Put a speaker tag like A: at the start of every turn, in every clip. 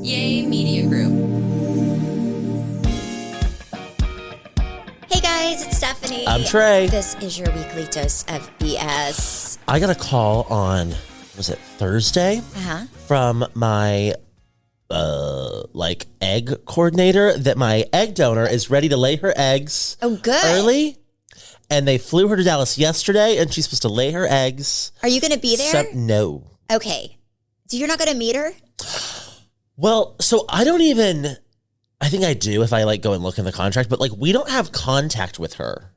A: Yay Media Group.
B: Hey guys, it's Stephanie.
C: I'm Trey.
B: This is your weekly dose of BS.
C: I got a call on, was it Thursday? From my egg coordinator that my egg donor is ready to lay her eggs early. And they flew her to Dallas yesterday, and she's supposed to lay her eggs.
B: Are you going to be there?
C: No.
B: Okay. So you're not going to meet her?
C: Well, so I think I do if I go and look in the contract, but we don't have contact with her.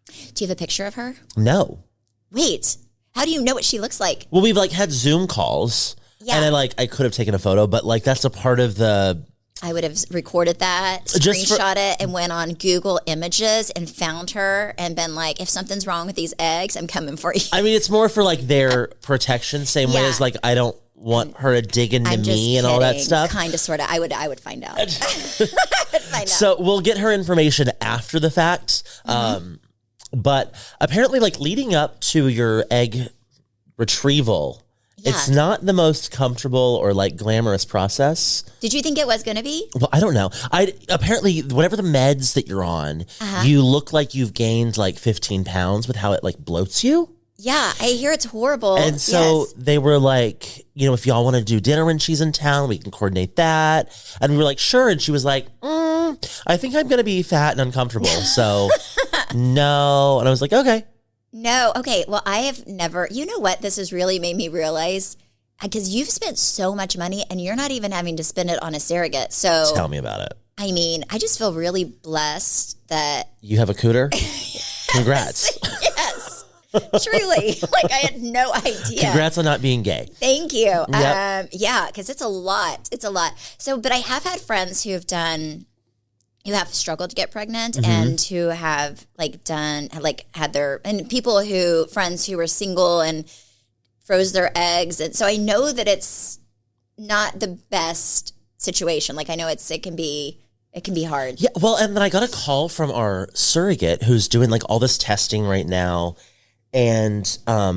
B: Do you have a picture of her?
C: No.
B: Wait, how do you know what she looks like?
C: Well, we've had Zoom calls. Yeah. And I could have taken a photo, but that's a part of the...
B: I would have recorded that, screenshot it, and went on Google Images and found her and been like, if something's wrong with these eggs, I'm coming for you.
C: I mean, it's more for their protection, same way as I don't want her to dig into me and all that stuff.
B: Kind of, sort of. I would find out.
C: So we'll get her information after the fact. But apparently, leading up to your egg retrieval, it's not the most comfortable or glamorous process.
B: Did you think it was going to be?
C: Well, I don't know. Apparently, whatever the meds that you're on, you look like you've gained 15 pounds with how it bloats you.
B: Yeah, I hear it's horrible.
C: And so they were if y'all want to do dinner when she's in town, we can coordinate that. And we were sure. And she was I think I'm going to be fat and uncomfortable. So no. And I was okay.
B: No. Okay. Well, I have never, you know what? This has really made me realize, because you've spent so much money and you're not even having to spend it on a surrogate. So
C: tell me about it.
B: I mean, I just feel really blessed that
C: you have a cooter. Congrats.
B: Yes. Truly. I had no idea.
C: Congrats on not being gay.
B: Thank you.
C: Yep.
B: Yeah, because it's a lot. It's a lot. So, but I have had friends who have struggled to get pregnant and who have friends who were single and froze their eggs. And so I know that it's not the best situation. I know it can be hard.
C: Yeah. Well, and then I got a call from our surrogate who's doing all this testing right now. And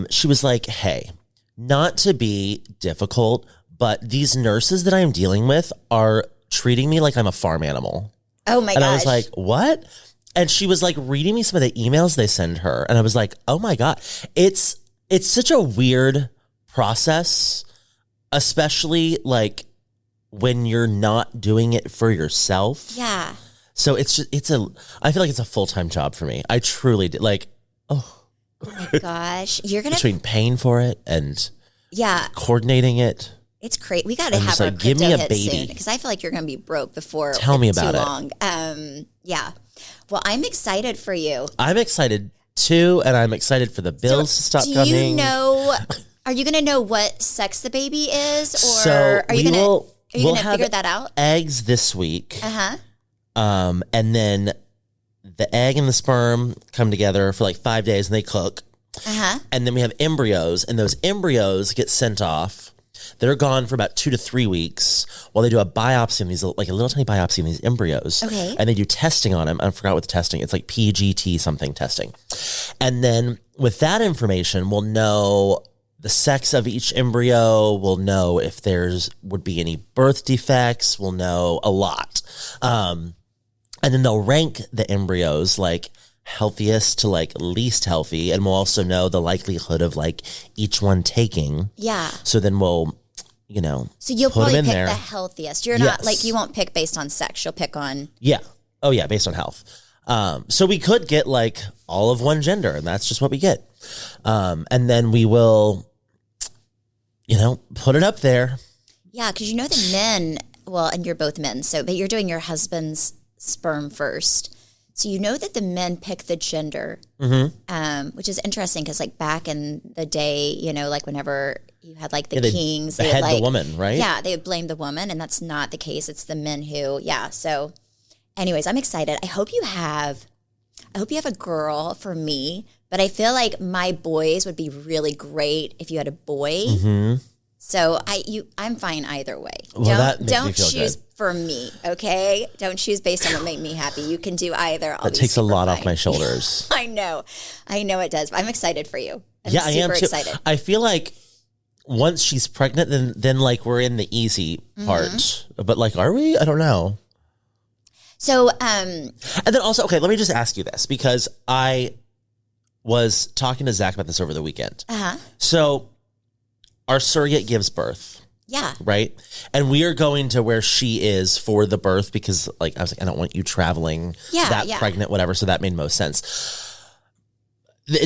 C: she was hey, not to be difficult, but these nurses that I am dealing with are treating me like I'm a farm animal.
B: Oh my gosh.
C: And I was what? And she was reading me some of the emails they send her. And I was oh my God, it's such a weird process, especially when you're not doing it for yourself.
B: Yeah.
C: So I feel it's a full-time job for me. I truly did.
B: Oh my gosh. You're going to.
C: Between paying for it and coordinating it.
B: It's great. We got to have our
C: give me a
B: hit
C: baby
B: soon, because I feel you're going to be broke before
C: Tell me about
B: too long. Yeah. Well, I'm excited for you.
C: I'm excited too, and I'm excited for the bills to stop coming.
B: Do you know? Are you going to know what sex the baby is, or are you going to figure that out?
C: Eggs this week. And then the egg and the sperm come together for 5 days, and they cook. And then we have embryos, and those embryos get sent off. They're gone for about 2 to 3 weeks while they do a biopsy on these, a little tiny biopsy on these embryos.
B: Okay.
C: And they do testing on them. I forgot what the testing. It's PGT something testing. And then with that information, we'll know the sex of each embryo. We'll know if would be any birth defects. We'll know a lot. And then they'll rank the embryos healthiest to least healthy, and we'll also know the likelihood of each one taking.
B: Yeah.
C: So then we'll
B: so you'll
C: put
B: probably
C: them in
B: pick
C: there.
B: the healthiest. You're not you won't pick based on sex. You'll pick on
C: based on health. So we could get all of one gender, and that's just what we get. And then we will put it up there.
B: Yeah, because the men, and you're both men, but you're doing your husband's sperm first. So that the men pick the gender, which is interesting because back in the day, whenever you had the kings,
C: they had the woman, right?
B: Yeah, they would blame the woman, and that's not the case. It's the men who, So, anyways, I'm excited. I hope you have a girl for me, but I feel my boys would be really great if you had a boy. So I'm fine either way.
C: Well,
B: don't choose for me, okay? Don't choose based on what made me happy. You can do either.
C: That takes a lot off my shoulders.
B: I know it does. But I'm excited for you. I'm
C: I am too.
B: excited.
C: I feel once she's pregnant, then like we're in the easy part. But like, are we? I don't know.
B: So,
C: and then also, okay, let me just ask you this, because I was talking to Zach about this over the weekend. So our surrogate gives birth.
B: Yeah.
C: Right. And we are going to where she is for the birth because like, I was like, I don't want you traveling pregnant, whatever. So that made most sense.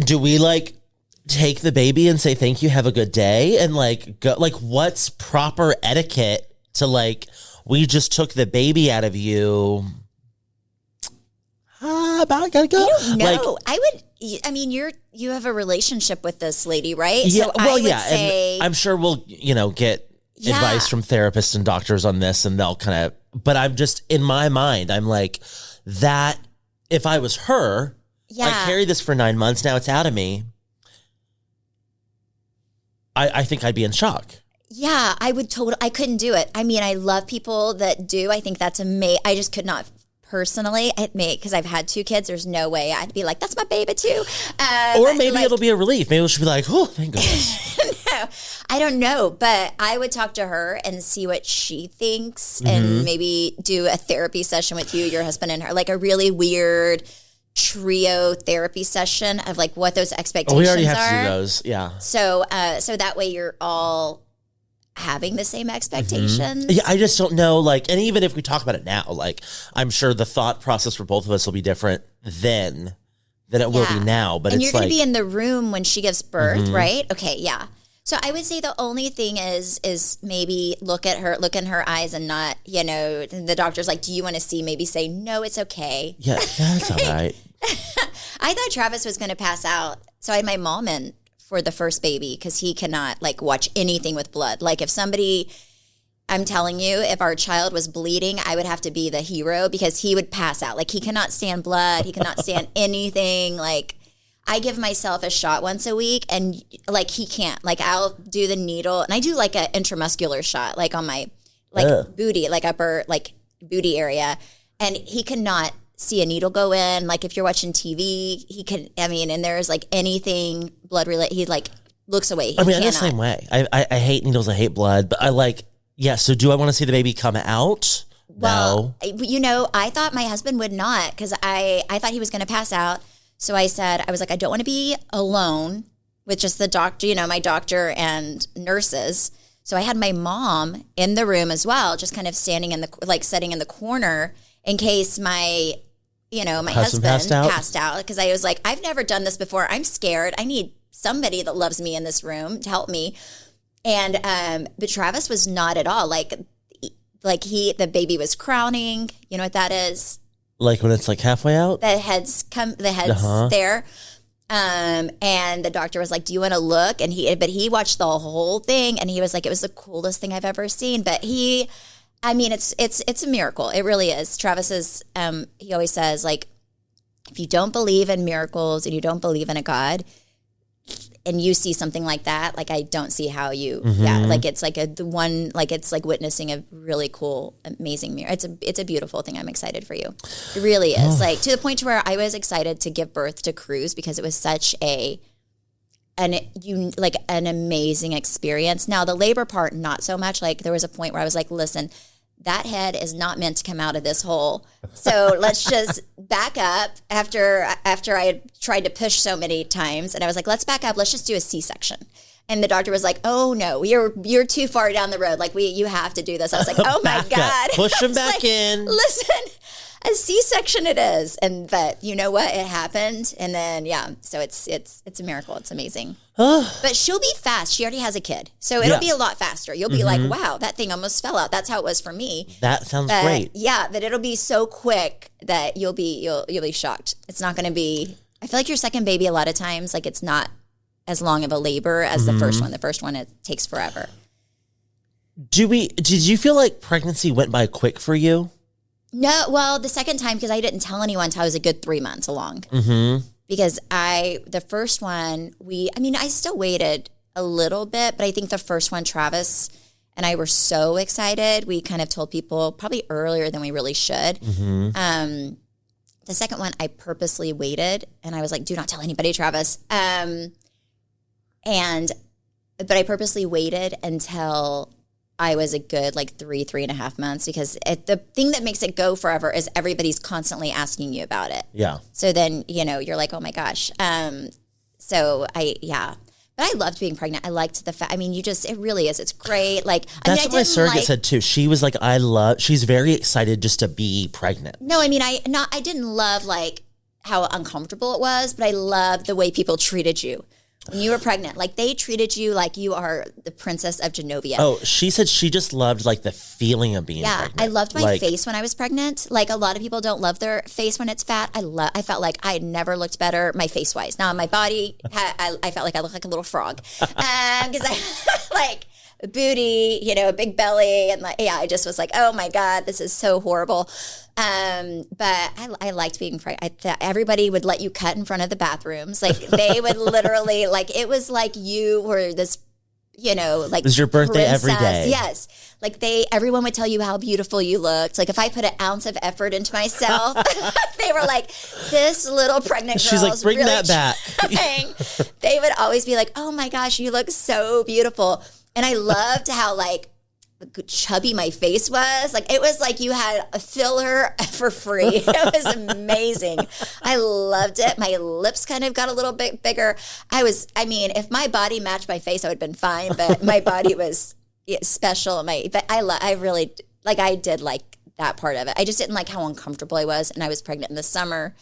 C: Do we like take the baby and say, thank you, have a good day? And like, go, like what's proper etiquette to like, we just took the baby out of you. I gotta go.
B: I don't know.
C: Like,
B: I mean, you have a relationship with this lady, right?
C: Yeah.
B: So
C: well,
B: I would
C: yeah.
B: say,
C: and I'm sure we'll, get advice from therapists and doctors on this, and they'll kind of, but I'm just, in my mind, I'm like, that, if I was her, I carried this for 9 months, now it's out of me, I think I'd be in shock.
B: Yeah, I couldn't do it. I mean, I love people that do. I think that's amazing. I just could not personally admit, because I've had 2 kids, there's no way I'd be like, that's my baby too.
C: Or maybe it'll be a relief. Maybe she'll be like, oh, thank goodness.
B: No, I don't know. But I would talk to her and see what she thinks and maybe do a therapy session with you, your husband, and her, like a really weird trio therapy session of like what those expectations are.
C: We already have to do those. Yeah.
B: So that way you're all having the same expectations.
C: Yeah, I just don't know, like, and even if we talk about it now, like, I'm sure the thought process for both of us will be different then than it will be now. But
B: and
C: it's
B: you're
C: like,
B: going to be in the room when she gives birth, right? Okay, yeah. So I would say the only thing is maybe look in her eyes and not, the doctor's like, do you want to see? Maybe say, no, it's okay.
C: Yeah, that's all right.
B: I thought Travis was going to pass out. So I had my mom in for the first baby because he cannot like watch anything with blood. Like if somebody, I'm telling you, if our child was bleeding, I would have to be the hero because he would pass out. Like he cannot stand blood. He cannot stand anything. Like I give myself a shot once a week and like he can't. Like I'll do the needle and I do like an intramuscular shot like on my booty, like upper like booty area. And he cannot see a needle go in. Like if you're watching TV, he can, and there's like anything blood related, he like looks away.
C: I'm the same way. I hate needles. I hate blood, but I like, so do I want to see the baby come out?
B: Well,
C: no.
B: I thought my husband would not because I thought he was going to pass out. So I was like, I don't want to be alone with just the doctor, my doctor and nurses. So I had my mom in the room as well, just kind of standing sitting in the corner in case my husband passed out because I was like, I've never done this before. I'm scared. I need somebody that loves me in this room to help me. And but Travis was not at all like the baby was crowning. You know what that is? Like
C: when it's like halfway out?
B: The head's there. And the doctor was like, do you want to look? And he watched the whole thing and he was like, it was the coolest thing I've ever seen. But it's a miracle. It really is. Travis is, he always says, like, if you don't believe in miracles and you don't believe in a God and you see something like that, like, I don't see how you, like, it's like it's like witnessing a really cool, amazing miracle. It's a beautiful thing. I'm excited for you. It really is. Like, to the point to where I was excited to give birth to Cruz because it was such an amazing experience. Now the labor part, not so much. Like there was a point where I was like, listen, that head is not meant to come out of this hole. So let's just back up after I had tried to push so many times. And I was like, let's back up. Let's just do a C-section. And the doctor was like, oh no, you're too far down the road. Like you have to do this. I was like, oh my God.
C: Push him back in.
B: Listen, a C-section it is. But you know what? It happened. And then, so it's a miracle. It's amazing. But she'll be fast. She already has a kid. So it'll be a lot faster. You'll be like, wow, that thing almost fell out. That's how it was for me.
C: That sounds great.
B: Yeah, that it'll be so quick that you'll be shocked. It's not going to be, I feel like your second baby a lot of times, like it's not as long of a labor as the first one. The first one, it takes forever.
C: Did you feel like pregnancy went by quick for you?
B: No, well, the second time, because I didn't tell anyone until I was a good 3 months along. Because the first one, I still waited a little bit, but I think the first one, Travis and I were so excited. We kind of told people probably earlier than we really should. The second one, I purposely waited and I was like, do not tell anybody, Travis. And but I purposely waited until I was a good like 3.5 months, because the thing that makes it go forever is everybody's constantly asking you about it.
C: Yeah.
B: So then, you're like, oh my gosh. Yeah. But I loved being pregnant. I liked the fact, it really is. It's great. Like,
C: That's what my surrogate said too. She was like, she's very excited just to be pregnant.
B: No, I didn't love like how uncomfortable it was, but I loved the way people treated you when you were pregnant. Like, they treated you like you are the princess of Genovia.
C: Oh, she said she just loved like the feeling of being pregnant.
B: I loved my face when I was pregnant. Like, a lot of people don't love their face when it's fat. I felt like I never looked better my face wise. Now my body, I felt like I looked like a little frog because I like booty, a big belly, and I just was like, oh my God, this is so horrible. But I liked being pregnant. Everybody would let you cut in front of the bathrooms. Like, they would literally, like, it was like you were this, like,
C: it was your birthday
B: princess.
C: every day.
B: Yes. Like, everyone would tell you how beautiful you looked. Like, if I put an ounce of effort into myself, they were like, this little pregnant girl.
C: She's like, bring
B: really
C: that back.
B: They would always be like, oh my gosh, you look so beautiful. And I loved how, like, chubby my face was. Like, it was like you had a filler for free. It was amazing. I loved it. My lips kind of got a little bit bigger. If my body matched my face, I would have been fine, but my body was special. But I really, like, I did like that part of it. I just didn't like how uncomfortable I was. And I was pregnant in the summer,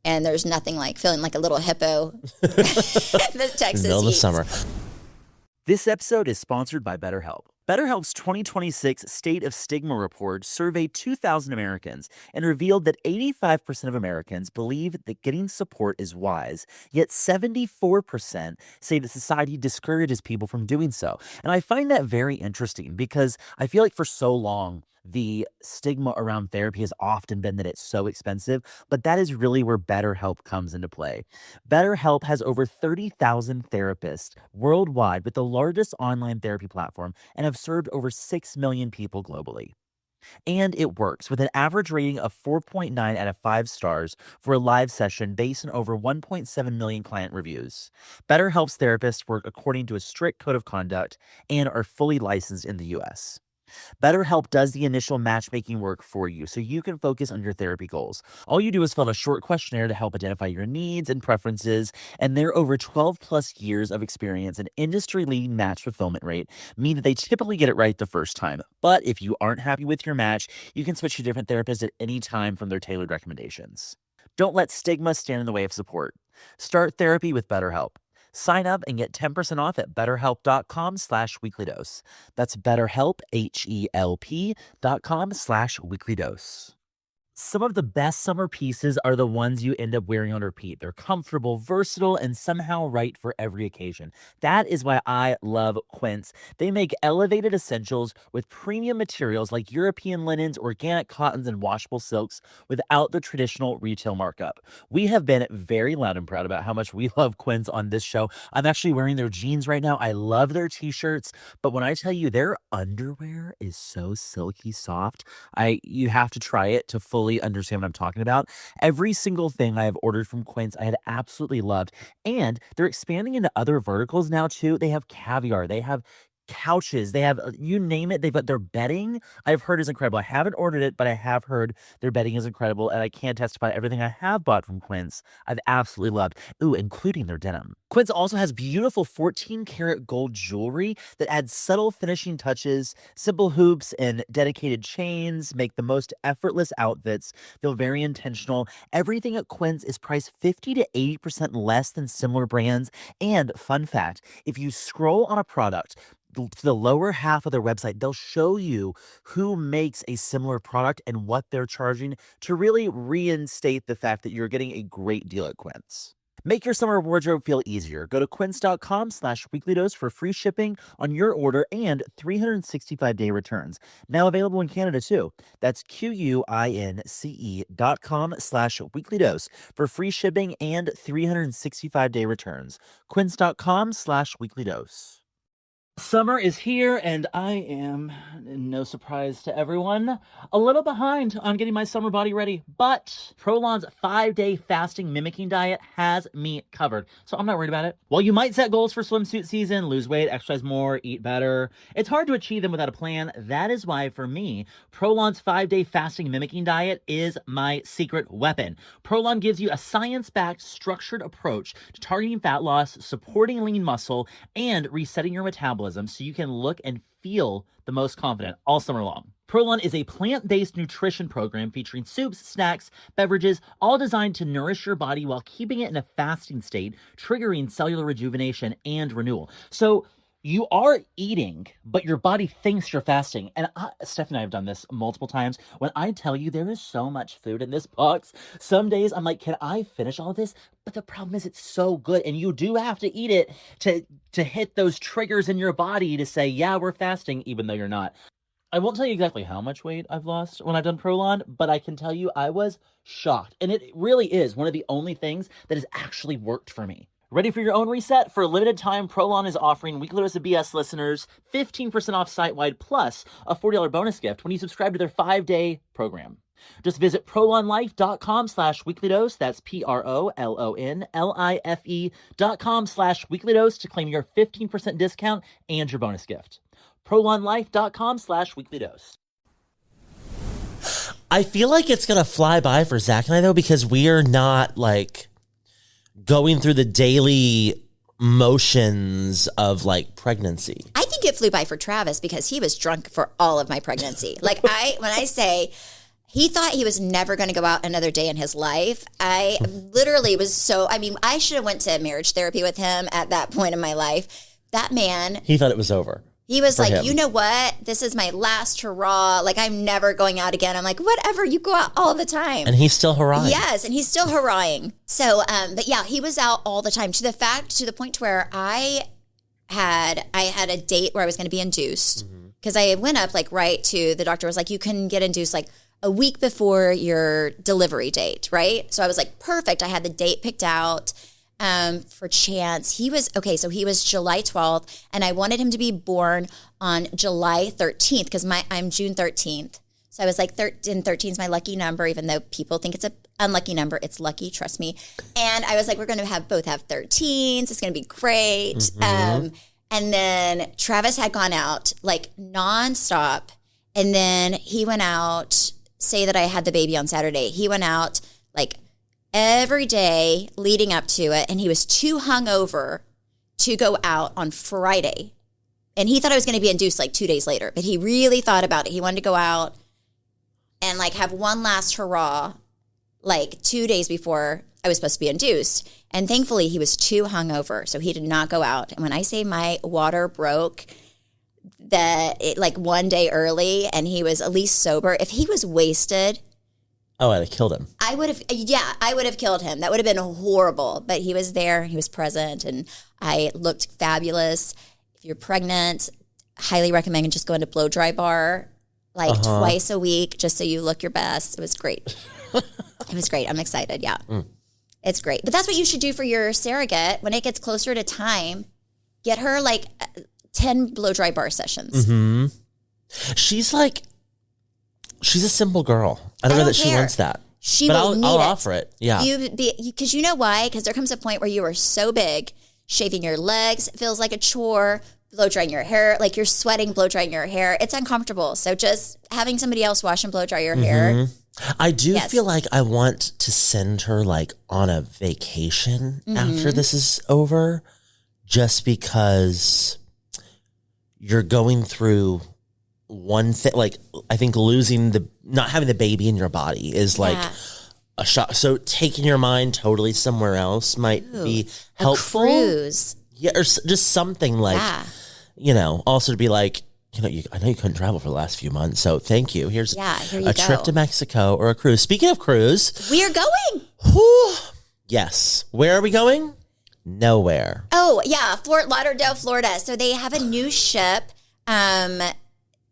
B: and there's nothing like feeling like a little hippo in the Texas
C: middle of the
B: heat.
C: summer.
A: This episode is sponsored by BetterHelp. BetterHelp's 2026 State of Stigma report surveyed 2,000 Americans and revealed that 85% of Americans believe that getting support is wise, yet 74% say that society discourages people from doing so. And I find that very interesting because I feel like for so long, the stigma around therapy has often been that it's so expensive, but that is really where BetterHelp comes into play. BetterHelp has over 30,000 therapists worldwide with the largest online therapy platform and have served over 6 million people globally. And it works with an average rating of 4.9 out of 5 stars for a live session based on over 1.7 million client reviews. BetterHelp's therapists work according to a strict code of conduct and are fully licensed in the US. BetterHelp does the initial matchmaking work for you so you can focus on your therapy goals. All you do is fill out a short questionnaire to help identify your needs and preferences, and their over 12 plus years of experience and industry-leading match fulfillment rate mean that they typically get it right the first time. But if you aren't happy with your match, you can switch to different therapists at any time from their tailored recommendations. Don't let stigma stand in the way of support. Start therapy with BetterHelp. Sign up and get 10% off at betterhelp.com/weeklydose. That's BetterHelp, HELP.com/weeklydose. Some of the best summer pieces are the ones you end up wearing on repeat. They're comfortable, versatile, and somehow right for every occasion. That is why I love Quince. They make elevated essentials with premium materials like European linens, organic cottons, and washable silks without the traditional retail markup. We have been very loud and proud about how much we love Quince on this show. I'm actually wearing their jeans right now. I love their t-shirts, but when I tell you their underwear is so silky soft, you have to try it to fully understand what I'm talking about. Every single thing I have ordered from Quince, I had absolutely loved. And they're expanding into other verticals now too. They have caviar, they have couches, they have you name it. They've got their bedding. I've heard is incredible. I haven't ordered it, but I have heard their bedding is incredible, and I can testify everything I have bought from Quince I've absolutely loved. Ooh, including their denim. Quince also has beautiful 14-karat gold jewelry that adds subtle finishing touches. Simple hoops and dedicated chains make the most effortless outfits feel very intentional. Everything at Quince is priced 50 to 80% less than similar brands. And fun fact, if you scroll on a product to the lower half of their website, they'll show you who makes a similar product and what they're charging to really reinstate the fact that you're getting a great deal at Quince. Make your summer wardrobe feel easier. Go to quince.com/weeklydose for free shipping on your order and 365-day returns. Now available in Canada too. That's QUINCE.com/weeklydose for free shipping and 365-day returns. Quince.com/weeklydose. Summer is here, and I am, no surprise to everyone, a little behind on getting my summer body ready. But Prolon's 5-day fasting mimicking diet has me covered, so I'm not worried about it. While you might set goals for swimsuit season, lose weight, exercise more, eat better, it's hard to achieve them without a plan. That is why, for me, Prolon's 5-day fasting mimicking diet is my secret weapon. Prolon gives you a science-backed, structured approach to targeting fat loss, supporting lean muscle, and resetting your metabolism so you can look and feel the most confident all summer long. Prolon is a plant-based nutrition program featuring soups, snacks, beverages, all designed to nourish your body while keeping it in a fasting state, triggering cellular rejuvenation and renewal. So you are eating, but your body thinks you're fasting. And Steph and I have done this multiple times. When I tell you there is so much food in this box, some days I'm like, can I finish all this? But the problem is it's so good. And you do have to eat it to hit those triggers in your body to say, yeah, we're fasting, even though you're not. I won't tell you exactly how much weight I've lost when I've done Prolon, but I can tell you I was shocked. And it really is one of the only things that has actually worked for me. Ready for your own reset? For a limited time, Prolon is offering Weekly Dose of BS listeners 15% off site-wide plus a $40 bonus gift when you subscribe to their 5-day program. Just visit prolonlife.com/weeklydose. That's prolonlife.com/weeklydose to claim your 15% discount and your bonus gift. prolonlife.com/weeklydose.
C: I feel like it's going to fly by for Zach and I, though, because we are not like going through the daily motions of like pregnancy.
B: I think it flew by for Travis because he was drunk for all of my pregnancy. Like when I say he thought he was never going to go out another day in his life, I literally was I should have went to marriage therapy with him at that point in my life. That man,
C: He thought it was over.
B: he was like,
C: him.
B: you know what? This is my last hurrah. Like, I'm never going out again. I'm like, whatever. You go out all the time.
C: And he's still hurrahing.
B: Yes, and he's still hurrahing. So, but yeah, he was out all the time to the point to where I had a date where I was going to be induced because I went up like right to the doctor was like, you can get induced like a week before your delivery date, right? So I was like, perfect. I had the date picked out. For Chance, he was July 12th, and I wanted him to be born on July 13th because I'm June 13th. So I was like, 13 is my lucky number, even though people think it's an unlucky number. It's lucky, trust me. And I was like, we're going to both have 13s. It's going to be great. And then Travis had gone out like nonstop, and then he went out. Say that I had the baby on Saturday. He went out like every day leading up to it, and he was too hungover to go out on Friday. And he thought I was going to be induced like 2 days later, but he really thought about it. He wanted to go out and like have one last hurrah like 2 days before I was supposed to be induced. And thankfully he was too hungover, so he did not go out. And when I say my water broke like 1 day early and he was at least sober, if he was wasted,
C: Oh, I'd have killed him.
B: I would have killed him. That would have been horrible. But he was there, he was present, and I looked fabulous. If you're pregnant, highly recommend just going to blow dry bar like twice a week just so you look your best. It was great. It was great. I'm excited. Yeah. It's great. But that's what you should do for your surrogate. When it gets closer to time, get her like 10 blow dry bar sessions.
C: She's a simple girl. I don't know that she wants that.
B: But
C: I'll offer it. Yeah.
B: Because you know why? Because there comes a point where you are so big, shaving your legs feels like a chore, blow drying your hair, like you're sweating, blow drying your hair. It's uncomfortable. So just having somebody else wash and blow dry your hair.
C: I do feel like I want to send her like on a vacation after this is over, just because you're going through one thing. Like, I think not having the baby in your body is like a shock. So taking your mind totally somewhere else might be helpful.
B: A cruise.
C: Yeah, or just something like, also to be like, I know you couldn't travel for the last few months, so thank you. Here's a trip to Mexico or a cruise. Speaking of cruise,
B: we are going.
C: Yes. Where are we going? Nowhere.
B: Oh, yeah, Fort Lauderdale, Florida. So they have a new ship.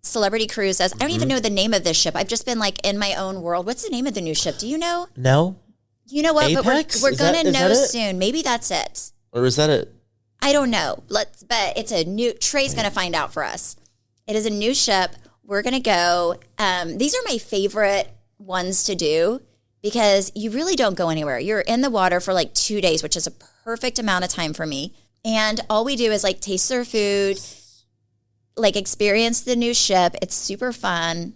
B: Celebrity Cruises. I don't even know the name of this ship. I've just been like in my own world. What's the name of the new ship? Do you know?
C: No.
B: You know what?
C: Apex?
B: But we're going to know
C: it?
B: soon. Maybe that's it.
C: Or is that it?
B: I don't know. But it's a new, Trey's going to find out for us. It is a new ship. We're going to go. These are my favorite ones to do because you really don't go anywhere. You're in the water for like 2 days, which is a perfect amount of time for me. And all we do is like taste their food, like experience the new ship. It's super fun.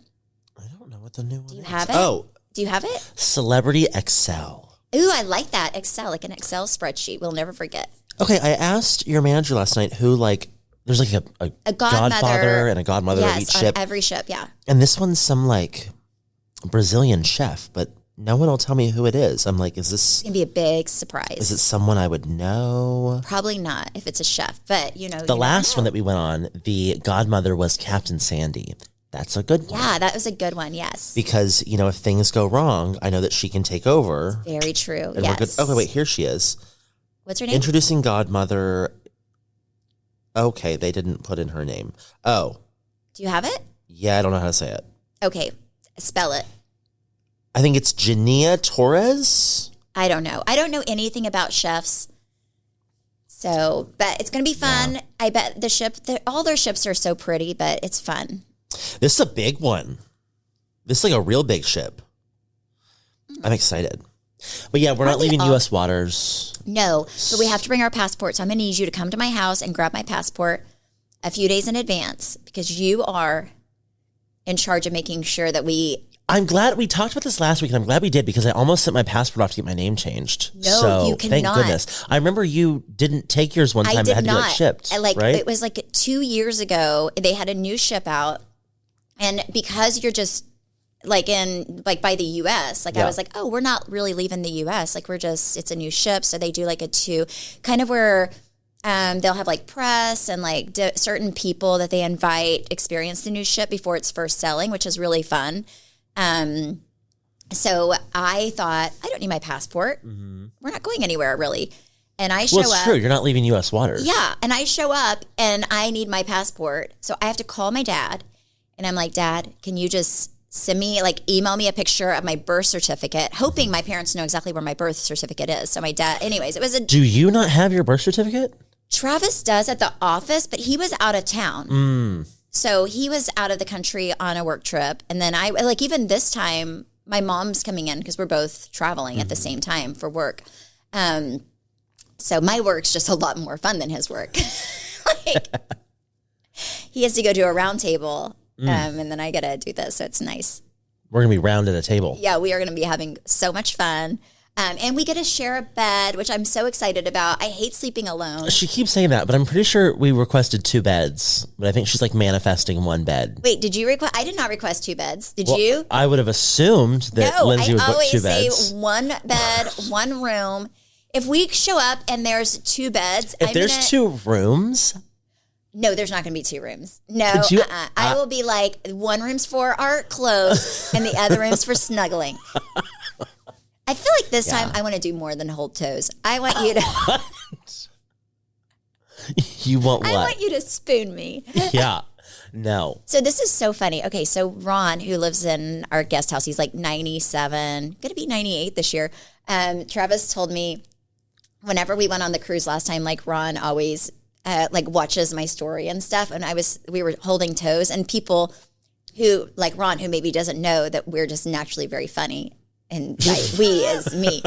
C: I don't know what the new one is.
B: Do you have it?
C: Oh.
B: Do you have it?
C: Celebrity Excel.
B: Ooh, I like that. Excel, like an Excel spreadsheet. We'll never forget.
C: Okay, I asked your manager last night who like there's like a godfather and a godmother of each ship.
B: On every ship, yeah.
C: And this one's some like Brazilian chef, but no one will tell me who it is. I'm like, is this
B: It's gonna be a big surprise.
C: Is it someone I would know?
B: Probably not if it's a chef, but you know.
C: The last one that we went on, the godmother was Captain Sandy. That's a good one.
B: Yeah, that was a good one, yes.
C: Because, you know, if things go wrong, I know that she can take over.
B: Very true,
C: And
B: yes.
C: we're good. Okay, wait, here she is.
B: What's her name?
C: Introducing godmother. Okay, they didn't put in her name. Oh.
B: Do you have it?
C: Yeah, I don't know how to say it.
B: Okay, spell it.
C: I think it's Jania Torres.
B: I don't know. I don't know anything about chefs. So, but it's going to be fun. Yeah. I bet the ship, all their ships are so pretty, but it's fun.
C: This is a big one. This is like a real big ship. I'm excited. But yeah, we're not leaving U.S. waters.
B: No, but we have to bring our passports. I'm going to need you to come to my house and grab my passport a few days in advance because you are in charge of making sure that
C: I'm glad we talked about this last week, and I'm glad we did because I almost sent my passport off to get my name changed.
B: No,
C: so,
B: you cannot.
C: Thank goodness. I remember you didn't take yours one time.
B: I did
C: had
B: not.
C: to be like shipped, right?
B: It was like 2 years ago. They had a new ship out, and because you're just like in like by the U.S., like I was like, oh, we're not really leaving the U.S. Like it's a new ship, so they do like a 2 kind of where. They'll have like press and like certain people that they invite experience the new ship before it's first selling, which is really fun. So I thought, I don't need my passport. Mm-hmm. We're not going anywhere really. And I show up.
C: Well, it's true. You're not leaving U.S. waters.
B: Yeah. And I show up and I need my passport. So I have to call my dad and I'm like, Dad, can you just email me a picture of my birth certificate, hoping my parents know exactly where my birth certificate is. So my dad, anyways, it was
C: Do you not have your birth certificate?
B: Travis does at the office, but he was out of town. So he was out of the country on a work trip. And then even this time, my mom's coming in because we're both traveling at the same time for work. So my work's just a lot more fun than his work. He has to go to a round table and then I got to do this. So it's nice.
C: We're going to be round at a table.
B: Yeah, we are going to be having so much fun. And we get to share a bed, which I'm so excited about. I hate sleeping alone.
C: She keeps saying that, but I'm pretty sure we requested 2 beds. But I think she's like manifesting 1 bed.
B: Wait, did you request? I did not request 2 beds. Did you?
C: I would have assumed that Lindsay would book 2 beds.
B: I always say 1 bed, 1 room. If we show up and there's 2 beds,
C: if there's 2 rooms.
B: No, there's not going to be 2 rooms. No, I will be like 1 room's for our clothes and the other room's for snuggling. I feel like this time I want to do more than hold toes. I want you to.
C: You want what?
B: I want you to spoon me.
C: Yeah. No.
B: So this is so funny. Okay, so Ron, who lives in our guest house, he's like 97, going to be 98 this year. Travis told me whenever we went on the cruise last time, like Ron always watches my story and stuff. And we were holding toes, and people who like Ron, who maybe doesn't know that we're just naturally very funny. And we is me.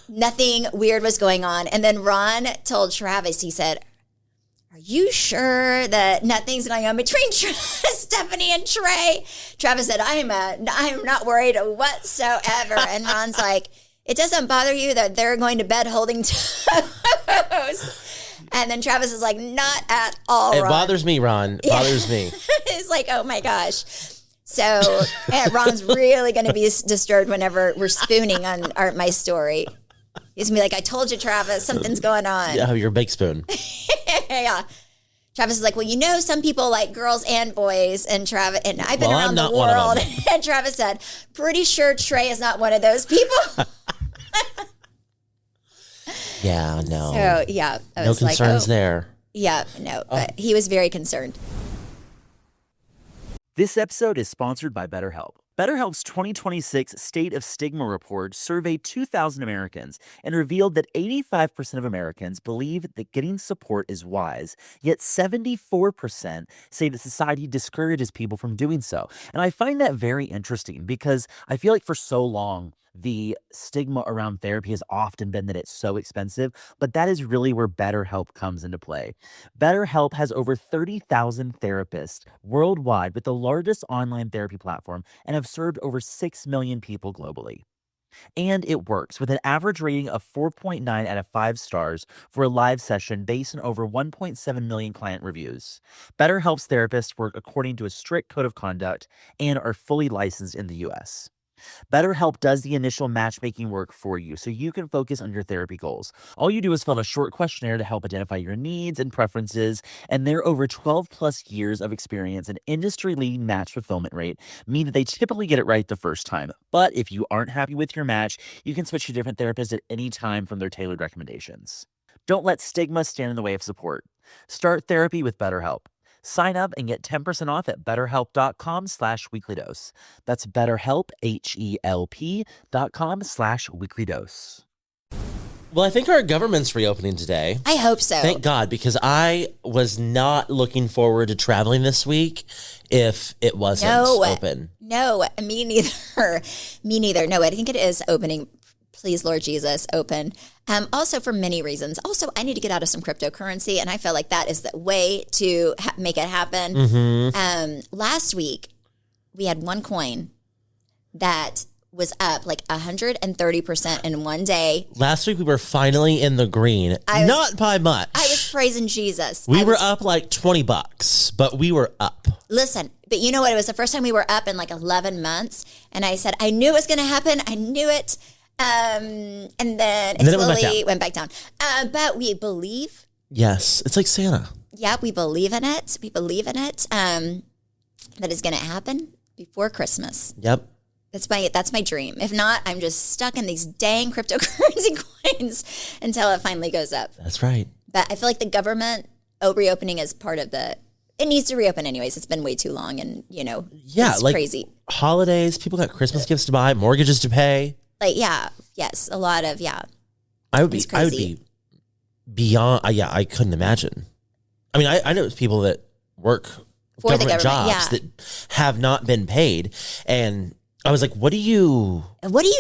B: Nothing weird was going on. And then Ron told Travis, he said, are you sure that nothing's going on between Stephanie and Trey? Travis said, I am not worried whatsoever. And Ron's like, it doesn't bother you that they're going to bed holding toes? And then Travis is like, not at all, Ron.
C: It bothers me, Ron. It bothers me.
B: It's like, oh my gosh. So Ron's really going to be disturbed whenever we're spooning on my story. He's going to be like, I told you, Travis, something's going on.
C: Yeah, your big spoon.
B: Yeah. Travis is like, well, some people like girls and boys. And Travis, and I've been around the world. And Travis said, pretty sure Trey is not one of those people.
C: Yeah, no.
B: So, yeah.
C: No concerns there.
B: Yeah, no. But he was very concerned.
A: This episode is sponsored by BetterHelp. BetterHelp's 2026 State of Stigma report surveyed 2,000 Americans and revealed that 85% of Americans believe that getting support is wise, yet 74% say that society discourages people from doing so. And I find that very interesting because I feel like for so long, the stigma around therapy has often been that it's so expensive, but that is really where BetterHelp comes into play. BetterHelp has over 30,000 therapists worldwide with the largest online therapy platform and have served over 6 million people globally. And it works with an average rating of 4.9 out of 5 stars for a live session based on over 1.7 million client reviews. BetterHelp's therapists work according to a strict code of conduct and are fully licensed in the US. BetterHelp does the initial matchmaking work for you so you can focus on your therapy goals. All you do is fill out a short questionnaire to help identify your needs and preferences, and their over 12 plus years of experience and industry leading match fulfillment rate mean that they typically get it right the first time. But if you aren't happy with your match, you can switch to different therapists at any time from their tailored recommendations. Don't let stigma stand in the way of support. Start therapy with BetterHelp. Sign up and get 10% off at betterhelp.com/weeklydose. That's BetterHelp, HELP.com/weeklydose.
C: Well, I think our government's reopening today.
B: I hope so.
C: Thank God, because I was not looking forward to traveling this week if it wasn't open.
B: No, me neither. Me neither. No, I think it is opening. Please, Lord Jesus, open. Also, for many reasons. Also, I need to get out of some cryptocurrency, and I feel like that is the way to make it happen.
C: Mm-hmm.
B: Last week, we had one coin that was up like 130% in one day.
C: Last week, we were finally in the green. Not by much.
B: I was praising Jesus.
C: We were up like $20, but we were up.
B: Listen, but you know what? It was the first time we were up in like 11 months, and I said, I knew it was going to happen. I knew it. And then it slowly went back down. But we believe.
C: Yes. It's like Santa.
B: Yeah, we believe in it. We believe in it. That is going to happen before Christmas.
C: Yep.
B: That's my dream. If not, I'm just stuck in these dang cryptocurrency coins until it finally goes up.
C: That's right.
B: But I feel like the government reopening is part of it needs to reopen anyways. It's been way too long, and it's
C: like
B: crazy.
C: Holidays, people got Christmas gifts to buy, mortgages to pay.
B: A lot of
C: I would be beyond. I couldn't imagine. I mean, I know people that work
B: for
C: government jobs that have not been paid, and I was like, what do you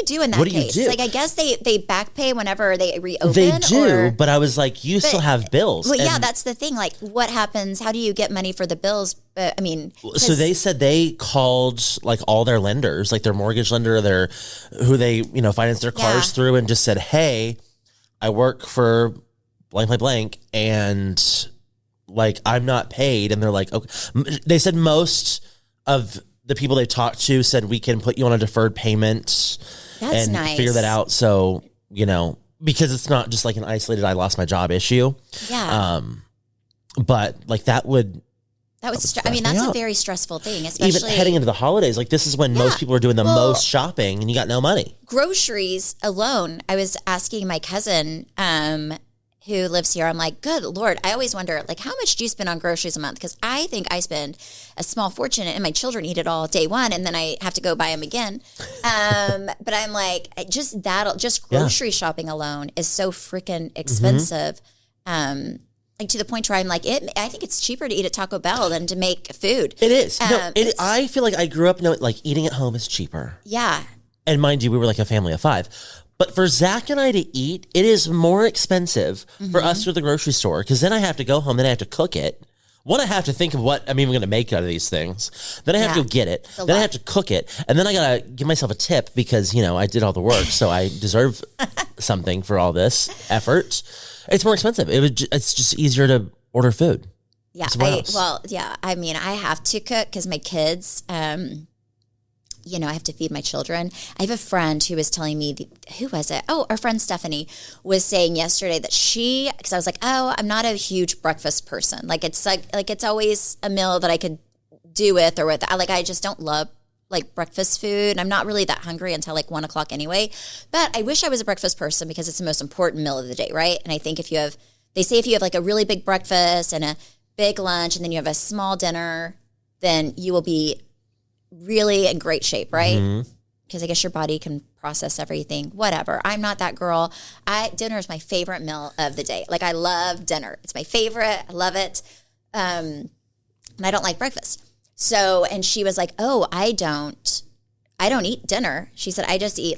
B: do in that case? Like, I guess they back pay whenever they reopen.
C: They do, but I was like, still have bills.
B: Well, yeah, that's the thing. Like, what happens? How do you get money for the bills? I mean,
C: so they said they called like all their lenders, like their mortgage lender, who they finance their cars through, and just said, hey, I work for blank, blank, blank, and like I'm not paid, and they're like, okay. They said most of the people they talked to said we can put you on a deferred payment and figure that out. So, because it's not just like an isolated, I lost my job issue.
B: Yeah.
C: But like that's
B: a very stressful thing, especially
C: even heading into the holidays. Like this is when most people are doing the most shopping, and you got no money.
B: Groceries alone. I was asking my cousin, who lives here, I'm like, good Lord. I always wonder, like, how much do you spend on groceries a month? Because I think I spend a small fortune, and my children eat it all day one, and then I have to go buy them again. But I'm like, just grocery shopping alone is so freaking expensive. Like to the point where I'm like, I think it's cheaper to eat at Taco Bell than to make food.
C: It is. I feel like I grew up knowing like eating at home is cheaper.
B: Yeah.
C: And mind you, we were like a family of 5. But for Zach and I to eat, it is more expensive for us to go to the grocery store, because then I have to go home, then I have to cook it. One, I have to think of what I'm even going to make out of these things. Then I have to go get it. Then I have to cook it. And then I got to give myself a tip because, I did all the work. So I deserve something for all this effort. It's more expensive. It's just easier to order food.
B: Yeah. I mean, I have to cook because my kids, I have to feed my children. I have a friend who was telling me, who was it? Oh, our friend Stephanie was saying yesterday that because I was like, oh, I'm not a huge breakfast person. Like it's always a meal that I could do with or with. I just don't love like breakfast food. I'm not really that hungry until like 1:00 anyway. But I wish I was a breakfast person because it's the most important meal of the day, right? And I think they say if you have like a really big breakfast and a big lunch and then you have a small dinner, then you will be really in great shape, right? Because I guess your body can process everything. Whatever. I'm not that girl. Dinner is my favorite meal of the day. Like, I love dinner. It's my favorite. I love it. And I don't like breakfast. So, and she was like, oh, I don't eat dinner. She said, I just eat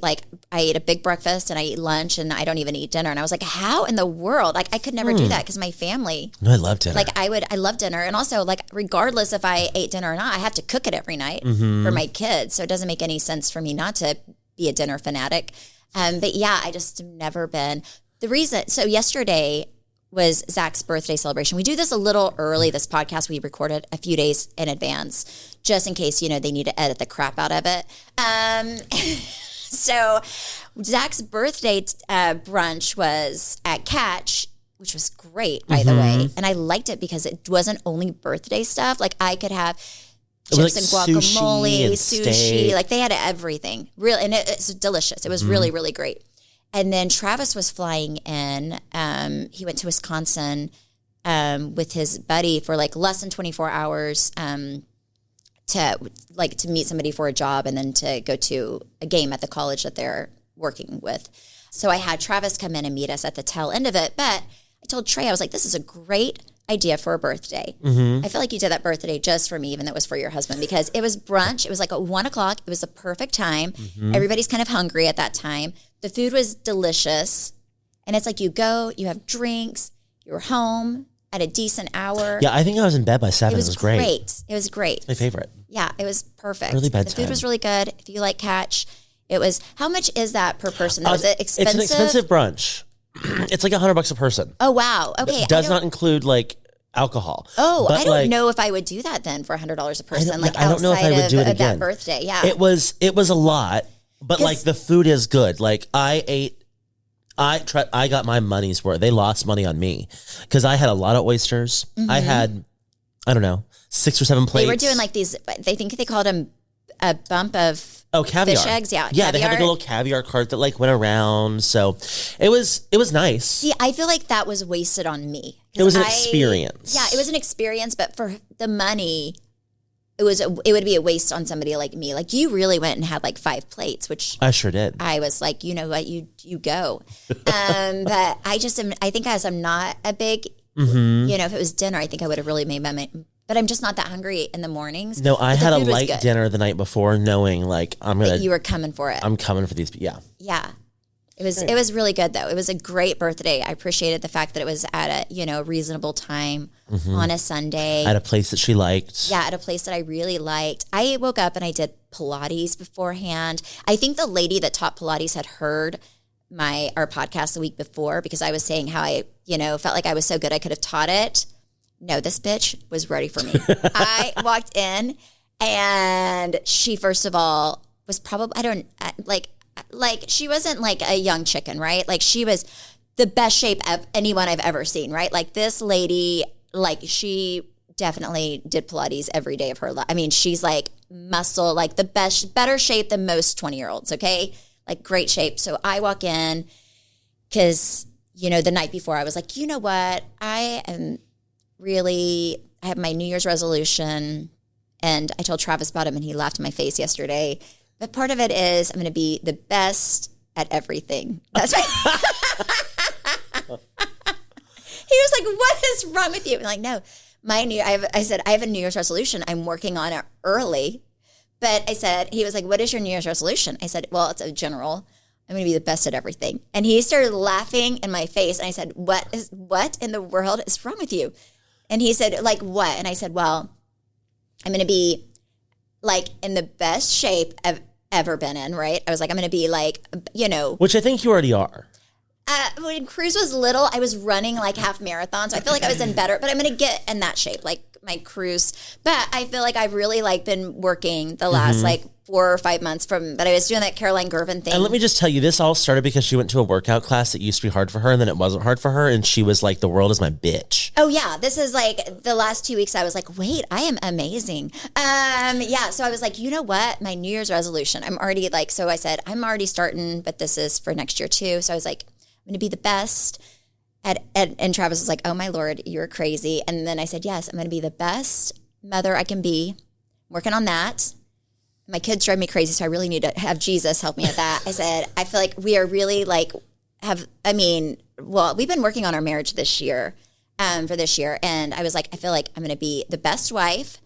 B: I eat a big breakfast and I eat lunch and I don't even eat dinner. And I was like, how in the world? Like, I could never do that because my family.
C: No, I love dinner.
B: I love dinner. And also, like, regardless if I ate dinner or not, I have to cook it every night for my kids. So it doesn't make any sense for me not to be a dinner fanatic. But yeah, I just have never been. So yesterday was Zach's birthday celebration. We do this a little early, this podcast. We recorded a few days in advance, just in case, they need to edit the crap out of it. So Zach's birthday brunch was at Catch, which was great, by the way. And I liked it because it wasn't only birthday stuff. Like, I could have chips and guacamole, sushi.
C: Steak.
B: Like, they had everything. Real, and it's delicious. It was really, really great. And then Travis was flying in. He went to Wisconsin with his buddy for less than 24 hours to meet somebody for a job and then to go to a game at the college that they're working with. So I had Travis come in and meet us at the tail end of it. But I told Trey, I was like, this is a great idea for a birthday. I feel like you did that birthday just for me, even though it was for your husband, because it was brunch. It was at 1:00. It was the perfect time. Everybody's kind of hungry at that time. The food was delicious. And it's like, you go, you have drinks, you're home at a decent hour.
C: Yeah, I think I was in bed by 7. It was great.
B: It was great.
C: It's my favorite.
B: Yeah, it was perfect.
C: Early
B: The
C: bedtime.
B: food was really good. If you like Catch, it was, how much is that per person? Was it expensive?
C: It's an expensive brunch. It's like $100 a person.
B: Oh, wow. Okay.
C: It does not include alcohol.
B: Oh,
C: But,
B: I don't know if I would do that then for $100 a person.
C: I don't know if I would do it
B: of
C: again.
B: that birthday. Yeah.
C: It was a lot, but the food is good. I got my money's worth. They lost money on me because I had a lot of oysters. I had, I don't know, 6 or 7 plates.
B: They were doing these, they think they called them a bump of
C: caviar.
B: fish eggs. Yeah.
C: Yeah,
B: caviar.
C: they had a little caviar cart that went around. So it was nice.
B: See, I feel like that was wasted on me.
C: It was an experience.
B: Yeah, it was an experience, but for the money, it would be a waste on somebody like me. Like, you really went and had 5 plates, which
C: I sure did.
B: I was like, you know what, you go. But I think as I'm not a big, if it was dinner, I think I would have really made my mind. But I'm just not that hungry in the mornings.
C: No, I had a light dinner the night before, knowing
B: you were coming for it.
C: I'm coming for these. Yeah.
B: Yeah. It was really good though. It was a great birthday. I appreciated the fact that it was at a reasonable time on a Sunday.
C: At a place that she liked.
B: Yeah, at a place that I really liked. I woke up and I did Pilates beforehand. I think the lady that taught Pilates had heard our podcast the week before, because I was saying how I, felt like I was so good I could have taught it. No, this bitch was ready for me. I walked in and she, first of all, was probably, she wasn't a young chicken, right? She was the best shape of anyone I've ever seen, right? This lady, she definitely did Pilates every day of her life. I mean, she's muscle, better shape than most 20-year-olds, okay? Great shape. So I walk in because, the night before I was like, you know what? I have my New Year's resolution, and I told Travis about him and he laughed in my face yesterday. But part of it is I'm going to be the best at everything. That's right. He was like, what is wrong with you? I'm like, no, I said, I have a New Year's resolution. I'm working on it early. But I said, he was like, what is your New Year's resolution? I said, well, it's a general. I'm going to be the best at everything. And he started laughing in my face. And I said, what in the world is wrong with you? And he said, what? And I said, well, I'm going to be in the best shape I've ever been in, right? I was like, I'm going to be
C: Which I think you already are.
B: When Cruz was little, I was running half marathons. So I feel like I was in better, but I'm going to get in that shape, my Cruz. But I feel like I've really been working the last 4 or 5 months but I was doing that Caroline Gervin thing.
C: And let me just tell you, this all started because she went to a workout class that used to be hard for her, and then it wasn't hard for her, and she was like, the world is my bitch.
B: Oh yeah, this is the last 2 weeks I was like, wait, I am amazing. Yeah, so I was like, you know what? My New Year's resolution, I'm already so I said, I'm already starting, but this is for next year too. So I was like, I'm going to be the best and Travis was like, oh my Lord, you're crazy. And then I said, yes, I'm going to be the best mother I can be. I'm working on that. my kids drive me crazy, so I really need to have Jesus help me at that. I said, I feel like we are really like, we've been working on our marriage this year, for this year. And I was like, I feel like I'm going to be the best wife,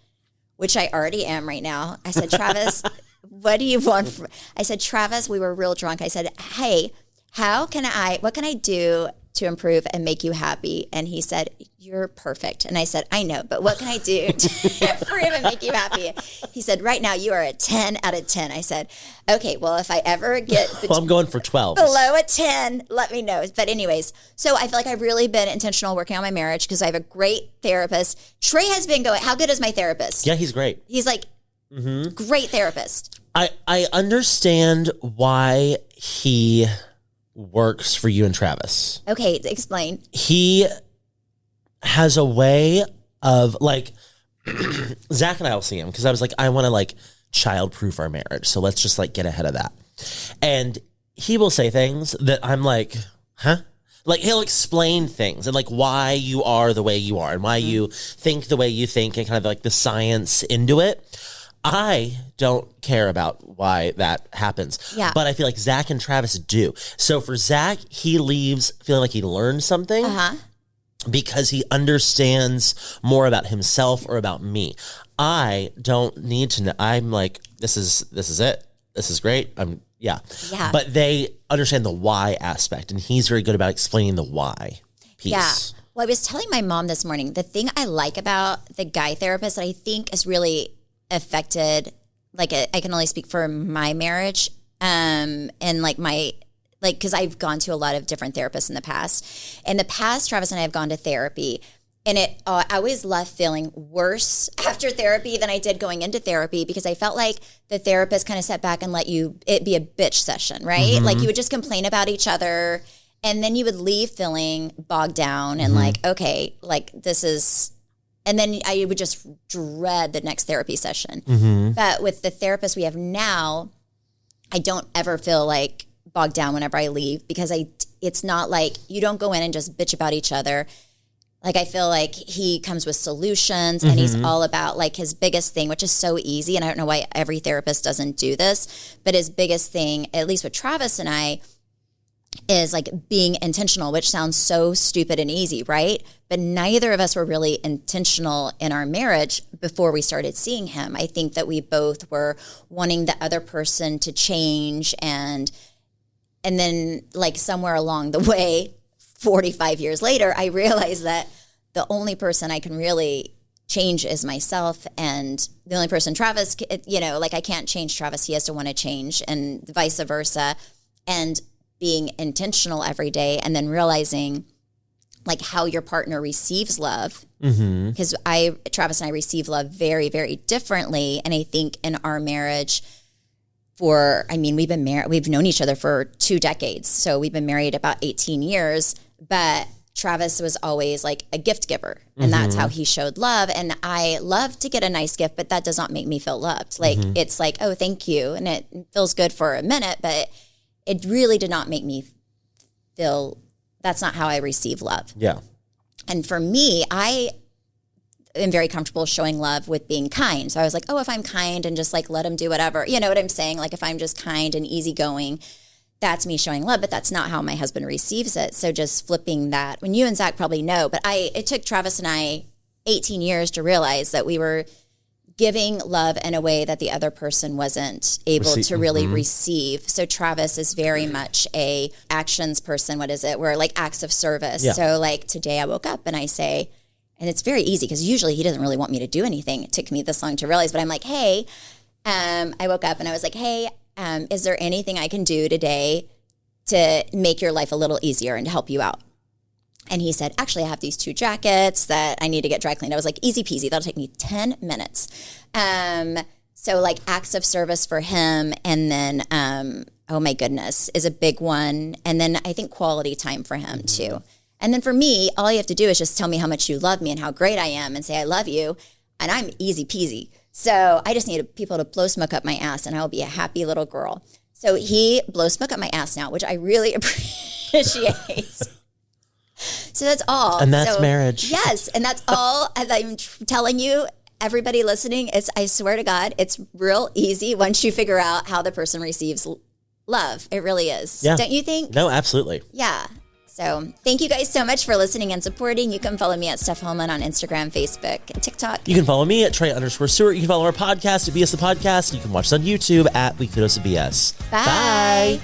B: which I already am right now. I said, Travis, what do you want? I said, Travis, we were real drunk. I said, hey, what can I do to improve and make you happy? And he said, you're perfect. And I said, I know, but what can I do to improve and make you happy? He said, right now you are a 10 out of 10. I said, okay, well, if I ever get
C: Well, I'm going for 12.
B: below a 10, let me know. But anyways, so I feel like I've really been intentional working on my marriage because I have a great therapist. Trey has been going, how good is my therapist?
C: Yeah, he's great.
B: He's like, great therapist.
C: I understand why he works for you and Travis.
B: Okay, explain.
C: He has a way of like, Zach and I will see him because I was like, I want to like child-proof our marriage. So let's just like get ahead of that. And he will say things that I'm like, huh? Like he'll explain things and like why you are the way you are and why you think the way you think and kind of like the science into it. I don't care about why that happens.
B: Yeah.
C: But I feel like Zach and Travis do. So for Zach, he leaves feeling like he learned something because he understands more about himself or about me. I don't need to know. I'm like, this is it. This is great. Yeah. But they understand the why aspect, and he's very good about explaining the why piece.
B: Yeah. Well, I was telling my mom this morning, the thing I like about the guy therapist that I think is really affected, like I can only speak for my marriage, and like because I've gone to a lot of different therapists in the past. In the past, Travis and I have gone to therapy, and I always left feeling worse after therapy than I did going into therapy because I felt like the therapist kind of sat back and let it be a bitch session, right? Like you would just complain about each other, and then you would leave feeling bogged down and like, okay, like this is. And then I would just dread the next therapy session. But with the therapist we have now, I don't ever feel like bogged down whenever I leave because it's not like you don't go in and just bitch about each other. Like I feel like he comes with solutions and he's all about like his biggest thing, which is so easy. And I don't know why every therapist doesn't do this, but his biggest thing, at least with Travis and I, is like being intentional, which sounds so stupid and easy, right? But neither of us were really intentional in our marriage before we started seeing him. I think that we both were wanting the other person to change, and then like somewhere along the way, 45 years later, I realized that the only person I can really change is myself, and the only person Travis, like I can't change Travis, he has to want to change, and vice versa. And being intentional every day, and then realizing like how your partner receives love. Because Travis and I receive love very, very differently. And I think in our marriage we've been married, we've known each other for 2 decades. So we've been married about 18 years, but Travis was always like a gift giver, and that's how he showed love. And I love to get a nice gift, but that does not make me feel loved. Like it's like, oh, thank you. And it feels good for a minute, but it really did not make me feel, that's not how I receive love.
C: Yeah.
B: And for me, I am very comfortable showing love with being kind. So I was like, oh, if I'm kind and just like let him do whatever, you know what I'm saying? Like if I'm just kind and easygoing, that's me showing love, but that's not how my husband receives it. So just flipping that, when you and Zach probably know, but it took Travis and I 18 years to realize that we were giving love in a way that the other person wasn't able to really receive. So Travis is very much a actions person. What is it? We're like acts of service. Yeah. So like today I woke up and I say, and it's very easy because usually he doesn't really want me to do anything. It took me this long to realize, but I'm like, hey, I woke up and I was like, hey, is there anything I can do today to make your life a little easier and to help you out? And he said, actually, I have these 2 jackets that I need to get dry cleaned. I was like, easy peasy. That'll take me 10 minutes. So like acts of service for him. And then, oh my goodness, is a big one. And then I think quality time for him too. And then for me, all you have to do is just tell me how much you love me and how great I am and say, I love you. And I'm easy peasy. So I just need people to blow smoke up my ass and I will be a happy little girl. So he blows smoke up my ass now, which I really appreciate. So that's all.
C: And that's marriage.
B: Yes. And that's all I'm telling you. everybody listening, I swear to God, it's real easy once you figure out how the person receives love. It really is.
C: Yeah.
B: Don't you think?
C: No, absolutely.
B: Yeah. So thank you guys so much for listening and supporting. You can follow me at Steph Hollman on Instagram, Facebook, and TikTok.
C: You can follow me at Trey_Stewart. You can follow our podcast at BS the Podcast. You can watch us on YouTube at Weekly Dose of BS.
B: Bye.